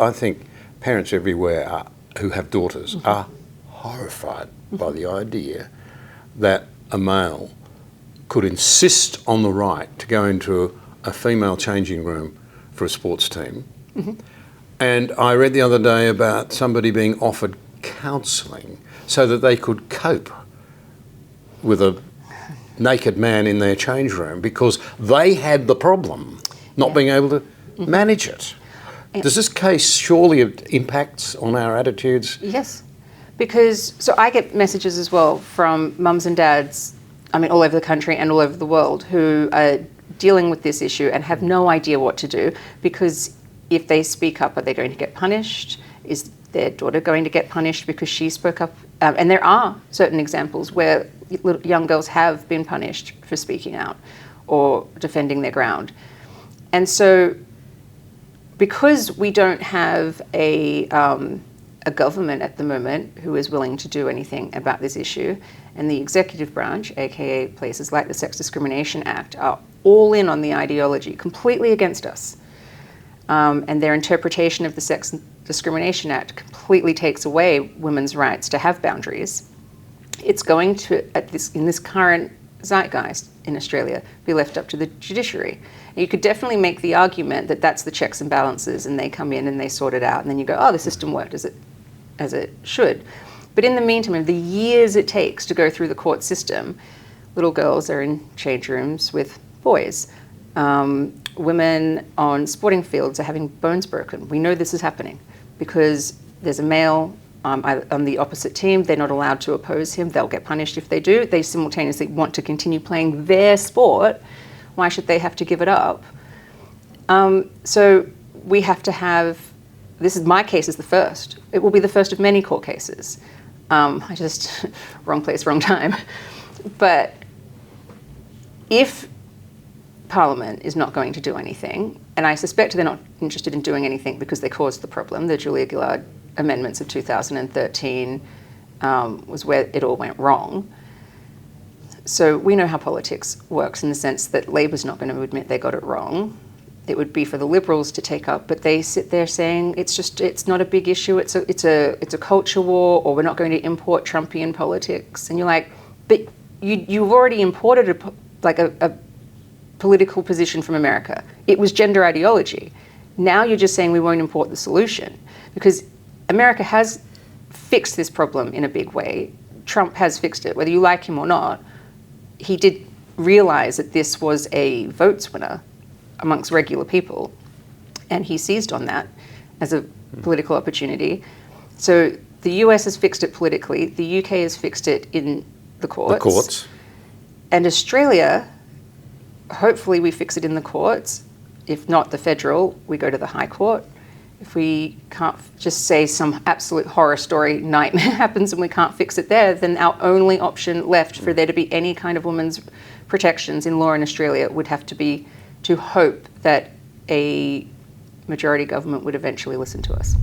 I think parents everywhere who have daughters are horrified by the idea that a male could insist on the right to go into a female changing room for a sports team. And I read the other day about somebody being offered counselling so that they could cope with a naked man in their change room because they had the problem, not being able to manage it. Does this case surely impacts on our attitudes? Yes, because so I get messages as well from mums and dads, I mean all over the country and all over the world, who are dealing with this issue and have no idea what to do, because if they speak up, are they going to get punished? Is their daughter going to get punished because she spoke up? And there are certain examples where young girls have been punished for speaking out or defending their ground. And so because we don't have a government at the moment who is willing to do anything about this issue, and the executive branch, aka places like the Sex Discrimination Act, are all in on the ideology, completely against us. And their interpretation of the Sex Discrimination Act completely takes away women's rights to have boundaries. It's going to, in this current zeitgeist in Australia, be left up to the judiciary. And you could definitely make the argument that that's the checks and balances, and they come in and they sort it out, and then you go, oh, the system worked as it should. But in the meantime, the years it takes to go through the court system, little girls are in change rooms with boys. Women on sporting fields are having bones broken. We know this is happening because there's a male on the opposite team. They're not allowed to oppose him. They'll get punished if they do. They simultaneously want to continue playing their sport. Why should they have to give it up? So we have to have, my case is the first. It will be the first of many court cases. I just, wrong place, wrong time. But if Parliament is not going to do anything, and I suspect they're not interested in doing anything because they caused the problem. The Julia Gillard amendments of 2013 was where it all went wrong. So we know how politics works in the sense that Labor's not going to admit they got it wrong. It would be for the Liberals to take up, but they sit there saying it's not a big issue. It's a culture war, or we're not going to import Trumpian politics. And you're like, but you've already imported a political position from America. It was gender ideology. Now you're just saying we won't import the solution, because America has fixed this problem in a big way. Trump has fixed it, whether you like him or not. He did realize that this was a votes winner amongst regular people, and he seized on that as a political opportunity. So the US has fixed it politically, the UK has fixed it in the courts. And Australia, hopefully we fix it in the courts. If not the federal, we go to the High Court. If we can't just say some absolute horror story nightmare happens and we can't fix it there, then our only option left for there to be any kind of women's protections in law in Australia would have to be to hope that a majority government would eventually listen to us.